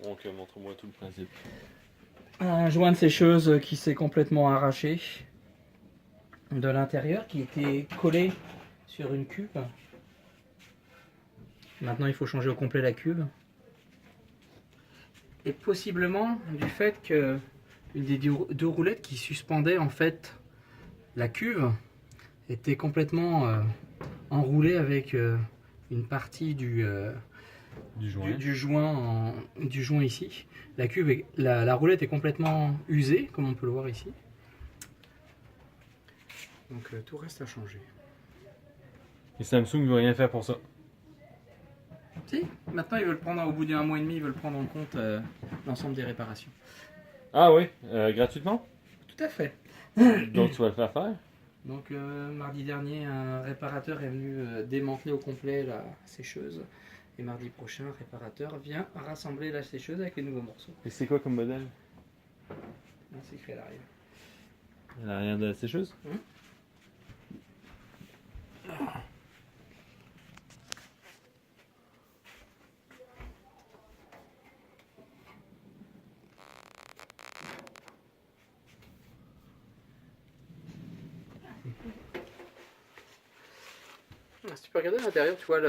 Donc montre-moi tout le principe. Un joint de sécheuse qui s'est complètement arraché de l'intérieur, qui était collé sur une cuve. Maintenant il faut changer au complet la cuve. Et possiblement du fait que une des deux roulettes qui suspendaient en fait la cuve était complètement enroulée avec une partie du joint ici. La roulette est complètement usée, comme on peut le voir ici. Donc tout reste à changer. Et Samsung ne veut rien faire pour ça. Si, maintenant ils veulent prendre, au bout d'un mois et demi, ils veulent prendre en compte l'ensemble des réparations. Ah oui, gratuitement? Tout à fait. Donc tu vas le faire faire? Donc mardi dernier, un réparateur est venu démanteler au complet la sécheuse. Et mardi prochain, un réparateur vient rassembler la sécheuse avec les nouveaux morceaux. Et c'est quoi comme modèle? C'est écrit à l'arrière. L'arrière de la sécheuse? Si tu peux regarder à l'intérieur, tu vois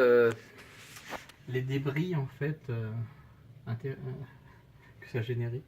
les débris en fait que ça a généré.